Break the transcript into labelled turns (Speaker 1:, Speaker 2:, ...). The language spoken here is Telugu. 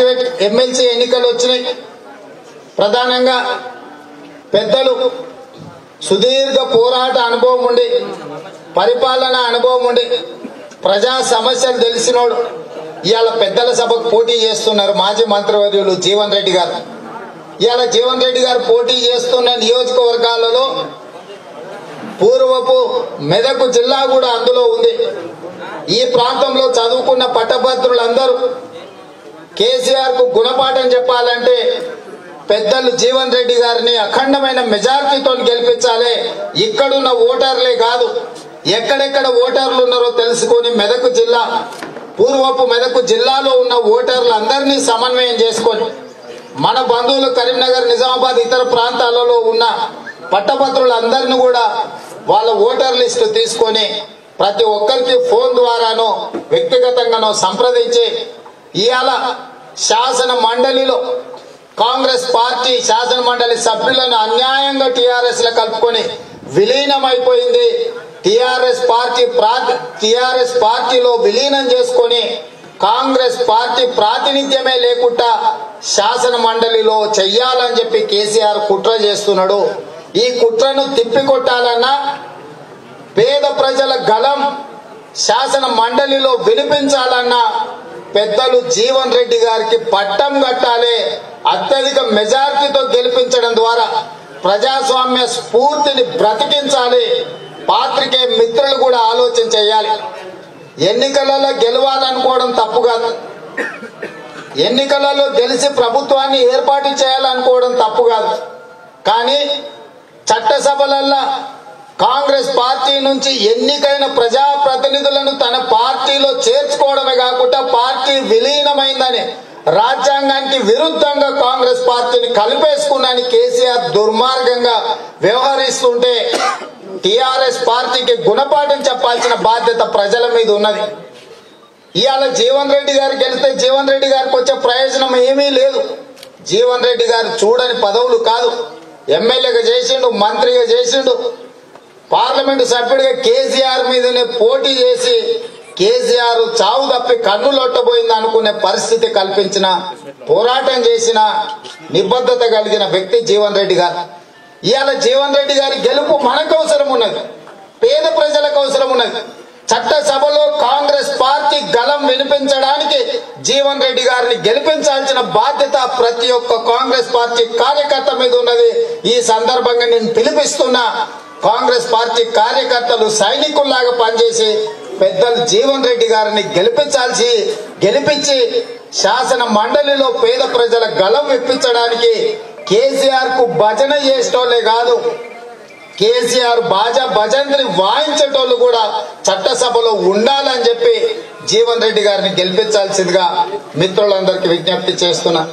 Speaker 1: గ్రాడ్యుయేట్ ఎమ్మెల్సీ ఎన్నికలు వచ్చినాయి. ప్రధానంగా పెద్దలు సుదీర్ఘ పోరాట అనుభవం ఉండి, పరిపాలన అనుభవం ఉండి, ప్రజా సమస్యలు తెలిసినోడు ఇవాళ పెద్దల సభకు పోటీ చేస్తున్నారు మాజీ మంత్రివర్యులు జీవన్ రెడ్డి గారు. ఇవాళ జీవన్ రెడ్డి గారు పోటీ చేస్తున్న నియోజకవర్గాలలో పూర్వపు మెదక్ జిల్లా కూడా అందులో ఉంది. ఈ ప్రాంతంలో చదువుకున్న పట్టభద్రులందరూ కేసీఆర్ కు గుణపాఠం చెప్పాలంటే పెద్దలు జీవన్ రెడ్డి గారిని అఖండమైన మెజారిటీతో గెలిపించాలి. ఇక్కడున్న ఓటర్లే కాదు, ఎక్కడెక్కడ ఓటర్లు ఉన్నారో తెలుసుకొని మెదక్ జిల్లా, పూర్వపు మెదక్ జిల్లాలో ఉన్న ఓటర్లందరినీ సమన్వయం చేసుకొని మన బంధువులు కరీంనగర్, నిజామాబాద్, ఇతర ప్రాంతాలలో ఉన్న పట్టభద్రులందరినీ కూడా వాళ్ళ ఓటర్ లిస్టు తీసుకొని ప్రతి ఒక్కరికి ఫోన్ ద్వారానో వ్యక్తిగతంగానో సంప్రదించి ఇవాళ శాసన మండలిలో కాంగ్రెస్ పార్టీ శాసన మండలి సభ్యులను అన్యాయంగా టీఆర్ఎస్ లో కలుపుకొని విలీనమైపోయింది. టీఆర్ఎస్ పార్టీలో విలీనం చేసుకొని కాంగ్రెస్ పార్టీ ప్రాతినిధ్యమే లేకుండా శాసన మండలిలో చెయ్యాలని చెప్పి కేసీఆర్ కుట్ర చేస్తున్నాడు. ఈ కుట్రను తిప్పికొట్టాలన్నా, పేద ప్రజల గలం శాసన మండలిలో వినిపించాలన్నా పెద్దలు జీవన్ రెడ్డి గారికి పట్టం కట్టాలి. అత్యధిక మెజార్టీతో గెలిపించడం ద్వారా ప్రజాస్వామ్య స్ఫూర్తిని బ్రతికించాలి. పాత్రికేయ మిత్రులు కూడా ఆలోచన చేయాలి. ఎన్నికలలో గెలవాలనుకోవడం తప్పు కాదు, ఎన్నికలలో గెలిచి ప్రభుత్వాన్ని ఏర్పాటు చేయాలనుకోవడం తప్పు కాదు. కానీ చట్టసభలల్లో కాంగ్రెస్ పార్టీ నుంచి ఎన్నికైన ప్రజాప్రతినిధులను తన పార్టీలో చేర్చుకోవడమే కాకుండా పార్టీ విలీనమైందని రాజ్యాంగానికి విరుద్ధంగా కాంగ్రెస్ పార్టీని కలిపేసుకున్నాని కేసీఆర్ దుర్మార్గంగా వ్యవహరిస్తుంటే టీఆర్ఎస్ పార్టీకి గుణపాఠం చెప్పాల్సిన బాధ్యత ప్రజల మీద ఉన్నది. ఇవాళ జీవన్ రెడ్డి గారు గెలిస్తే జీవన్ రెడ్డి గారికి వచ్చే ప్రయోజనం ఏమీ లేదు. జీవన్ రెడ్డి గారు చూడని పదవులు కాదు, ఎమ్మెల్యేగా చేసిండు, మంత్రిగా చేసిండు, పార్లమెంటు సభ్యుడిగా కేసీఆర్ మీదనే పోటీ చేసి కేసీఆర్ చావు తప్పి కన్నులొట్టబోయింది అనుకునే పరిస్థితి కల్పించిన, పోరాటం చేసిన నిబద్ధత కలిగిన వ్యక్తి జీవన్ రెడ్డి గారు. ఇవాళ జీవన్ రెడ్డి గారి గెలుపు మనకు అవసరం ఉన్నది, పేద ప్రజలకు అవసరం ఉన్నది. చట్టసభలో కాంగ్రెస్ పార్టీ గలం వినిపించడానికి జీవన్ రెడ్డి గారిని గెలిపించాల్సిన బాధ్యత ప్రతి ఒక్క కాంగ్రెస్ పార్టీ కార్యకర్త మీద ఉన్నది. ఈ సందర్భంగా నేను పిలిపిస్తున్నా, కాంగ్రెస్ పార్టీ కార్యకర్తలు సైనికుల్లాగా పనిచేసి పెద్దలు జీవన్ రెడ్డి గారిని గెలిపించి శాసన మండలిలో పేద ప్రజల గలం విప్పించడానికి కేసీఆర్ కు భజన చేసేటోళ్లే కాదు, కేసీఆర్ బాజా భజంత్రి వాయించేటోళ్ళు కూడా చట్టసభలో ఉండాలని చెప్పి జీవన్ రెడ్డి గారిని గెలిపించాల్సిందిగా మిత్రులందరికీ విజ్ఞప్తి చేస్తున్నా.